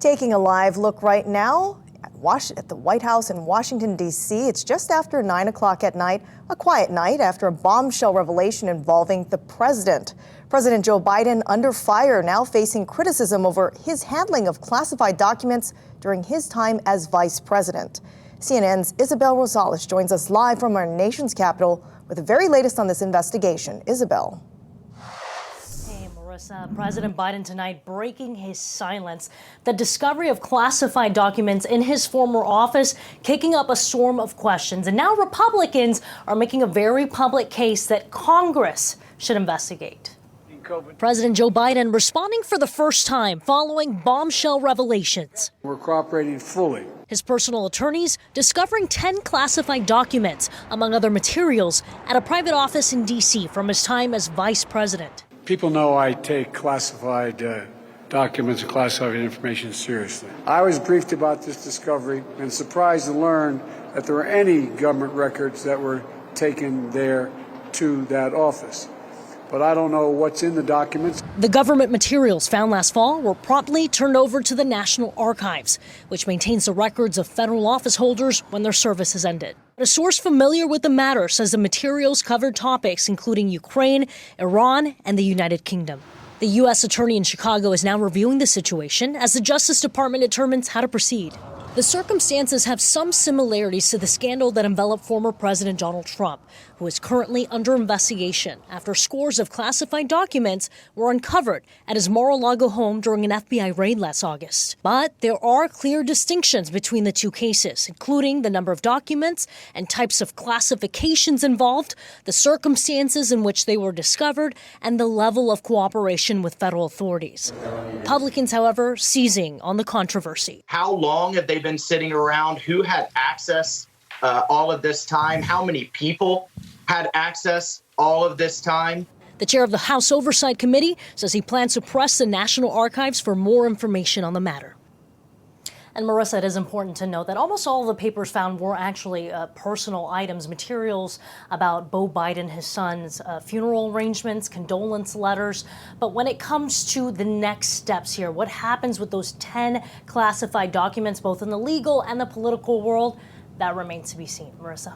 Taking a live look right now at the White House in Washington, D.C. It's just after 9 o'clock at night, a quiet night after a bombshell revelation involving the president. President Joe Biden under fire, now facing criticism over his handling of classified documents during his time as vice president. CNN's Isabel Rosales joins us live from our nation's capital with the very latest on this investigation. Isabel. President Biden tonight breaking his silence. The discovery of classified documents in his former office kicking up a storm of questions. And now Republicans are making a very public case that Congress should investigate. President Joe Biden responding for the first time following bombshell revelations. We're cooperating fully. His personal attorneys discovering 10 classified documents, among other materials, at a private office in D.C. from his time as vice president. People know I take classified documents and classified information seriously. I was briefed about this discovery and surprised to learn that there were any government records that were taken there to that office. But I don't know what's in the documents. The government materials found last fall were promptly turned over to the National Archives, which maintains the records of federal office holders when their service has ended. A source familiar with the matter says the materials covered topics including Ukraine, Iran, and the United Kingdom. The U.S. Attorney in Chicago is now reviewing the situation as the Justice Department determines how to proceed. The circumstances have some similarities to the scandal that enveloped former President Donald Trump, who is currently under investigation after scores of classified documents were uncovered at his Mar-a-Lago home during an FBI raid last August. But there are clear distinctions between the two cases, including the number of documents and types of classifications involved, the circumstances in which they were discovered, and the level of cooperation with federal authorities. Republicans, however, seizing on the controversy. How long have they been sitting around? Who had access all of this time? How many people had access all of this time? The chair of the House Oversight Committee says he plans to press the National Archives for more information on the matter. And Marissa, it is important to note that almost all of the papers found were actually personal items, materials about Beau Biden, his son's funeral arrangements, condolence letters. But when it comes to the next steps here, what happens with those 10 classified documents, both in the legal and the political world, that remains to be seen. Marissa.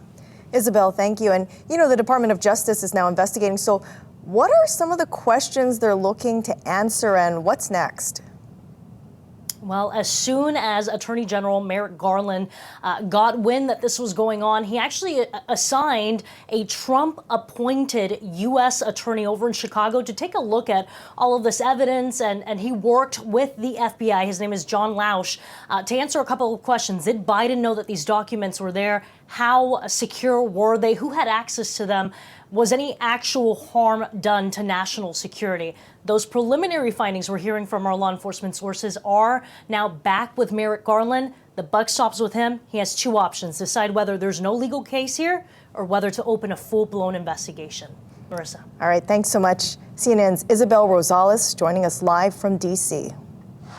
Isabel, thank you. And the Department of Justice is now investigating. So what are some of the questions they're looking to answer and what's next? Well, as soon as Attorney General Merrick Garland got wind that this was going on, he actually assigned a Trump-appointed U.S. attorney over in Chicago to take a look at all of this evidence, and he worked with the FBI. His name is John Lausch, to answer a couple of questions. Did Biden know that these documents were there? How secure were they? Who had access to them? Was any actual harm done to national security? Those preliminary findings we're hearing from our law enforcement sources are now back with Merrick Garland. The buck stops with him. He has two options: decide whether there's no legal case here or whether to open a full-blown investigation. Marissa. All right, thanks so much. CNN's Isabel Rosales joining us live from D.C.